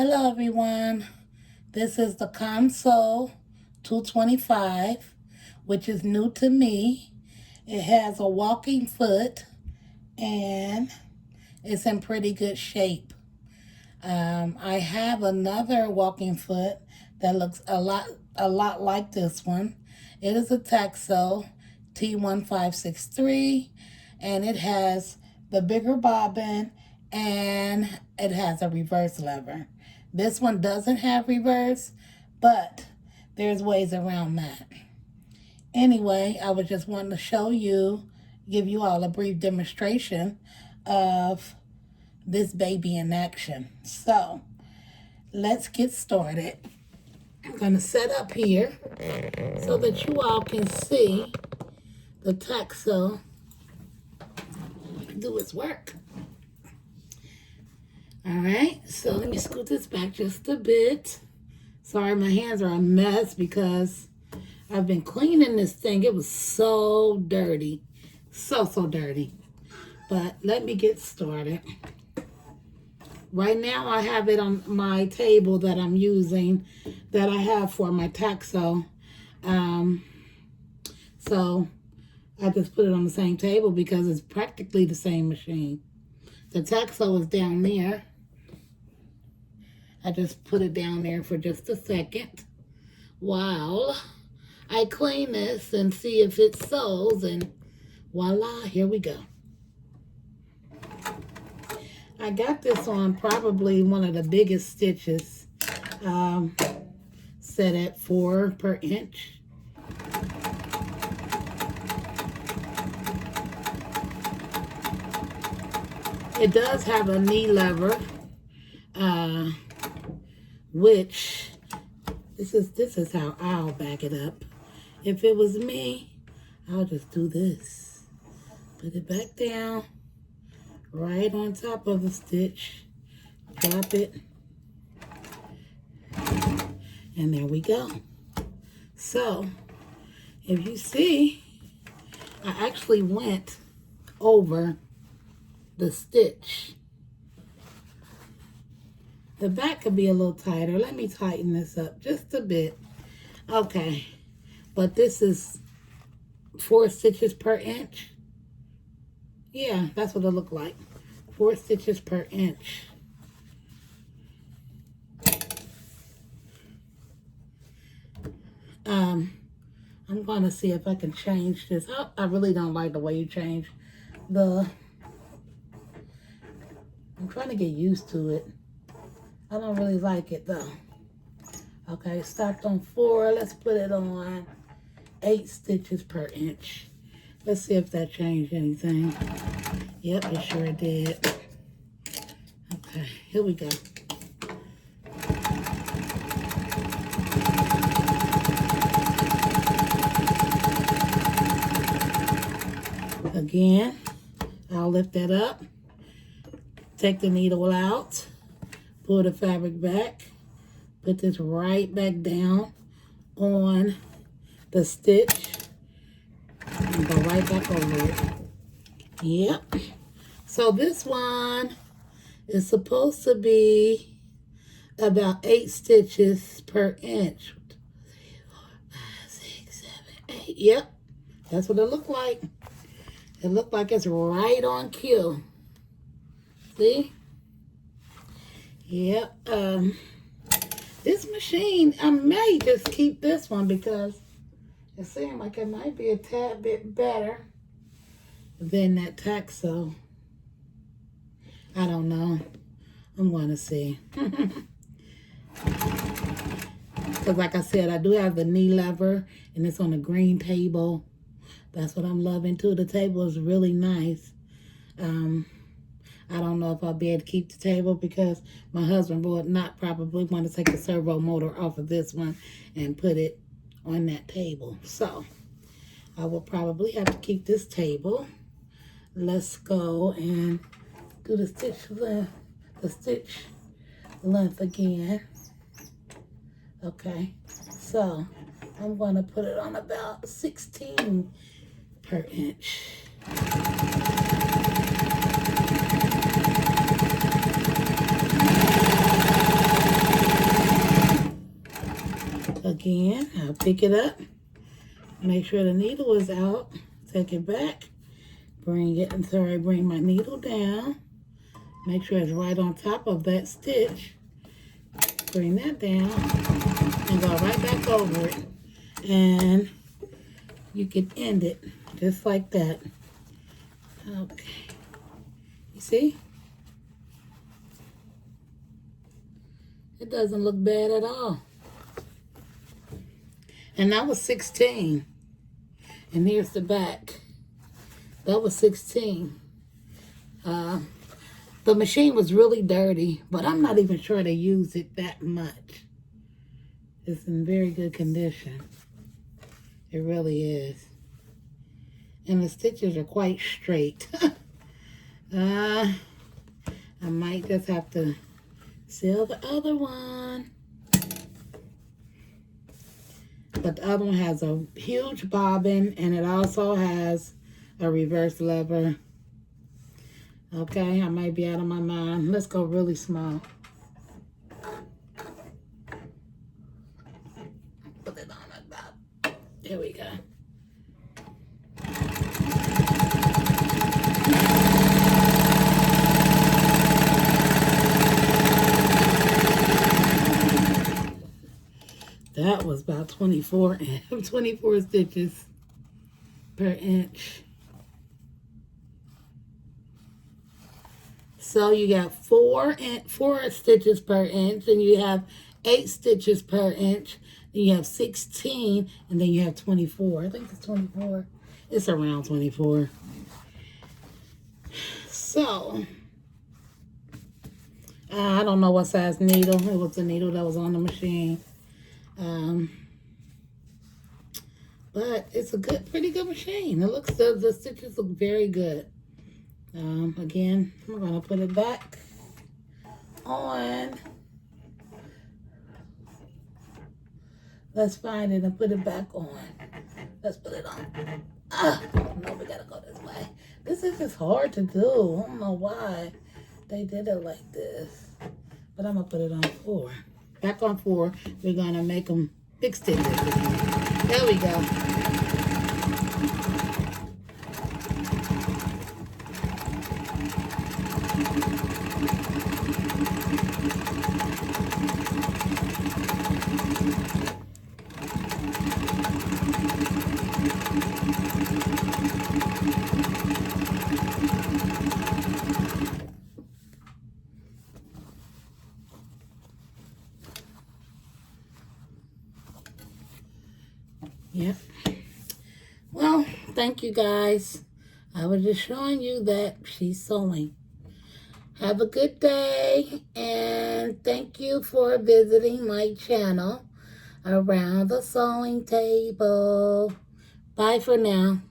Hello everyone, this is the Consew 225, which is new to me. It has a walking foot and it's in pretty good shape. I have another walking foot that looks a lot like this one. It is a Consew T1563 and it has the bigger bobbin and it has a reverse lever. This one doesn't have reverse, but there's ways around that. Anyway, I was just wanting to give you all a brief demonstration of this baby in action. So, let's get started. I'm going to set up here so that you all can see the Consew do its work. Alright, so let me scoot this back just a bit. Sorry, my hands are a mess because I've been cleaning this thing. It was so dirty. So dirty. But let me get started. Right now I have it on my table that I'm using, that I have for my Consew. So I just put it on the same table because it's practically the same machine. The Consew is down there. I just put it down there for just a second while I clean this and see if it sews, and voila, here we go. I got this on probably one of the biggest stitches, set at 4 per inch. It does have a knee lever, which this is how I'll back it up. If it was me, I'll just do this. Put it back down, right on top of the stitch, drop it, and there we go. So, if you see, I actually went over the stitch. The back could be a little tighter. Let me tighten this up just a bit. Okay, but this is 4 stitches per inch. Yeah, that's what it looked like. 4 stitches per inch. I'm going to see if I can change this. I really don't like the way you change the... I'm trying to get used to it. I don't really like it though. Okay, stopped on 4. Let's put it on 8 stitches per inch. Let's see if that changed anything. Yep, it sure did. Okay, here we go. Again, I'll lift that up. Take the needle out. Pull the fabric back, put this right back down on the stitch, and go right back over it. Yep. So this one is supposed to be about 8 stitches per inch. 5, 6, 7, 8. Yep. That's what it looked like. It looked like it's right on cue. See? Yep, this machine, I may just keep this one because it seems like it might be a tad bit better than that Consew. I don't know. I'm going to see. Because like I said, I do have the knee lever and it's on a green table. That's what I'm loving too. The table is really nice. I don't know if I'll be able to keep the table because my husband would not probably want to take the servo motor off of this one and put it on that table. So, I will probably have to keep this table. Let's go and do the stitch length again. Okay, so I'm going to put it on about 16 per inch. Again, I'll pick it up, make sure the needle is out, take it back, bring my needle down, make sure it's right on top of that stitch, bring that down, and go right back over it, and you can end it just like that. Okay, you see? It doesn't look bad at all. And that was 16. And here's the back. That was 16. The machine was really dirty, but I'm not even sure they used it that much. It's in very good condition. It really is. And the stitches are quite straight. I might just have to seal the other one. But the other one has a huge bobbin, and it also has a reverse lever. Okay, I might be out of my mind. Let's go really small. Put it on about. There we go. That was about 24 stitches per inch. So you got four stitches per inch, and you have 8 stitches per inch. Then you have 16, and then you have 24. I think it's 24. It's around 24. So, I don't know what size needle. It was the needle that was on the machine. But it's a pretty good machine. It looks, the stitches look very good. Again, I'm gonna put it back on. Let's find it and put it back on. Let's put it on. No, we gotta go this way. This is just hard to do. I don't know why they did it like this. But I'm gonna put it on 4. Back on 4. We're gonna make them big stitches. There we go. Yep. Well, thank you guys. I was just showing you that she's sewing. Have a good day, and thank you for visiting my channel, Around the Sewing Table. Bye for now.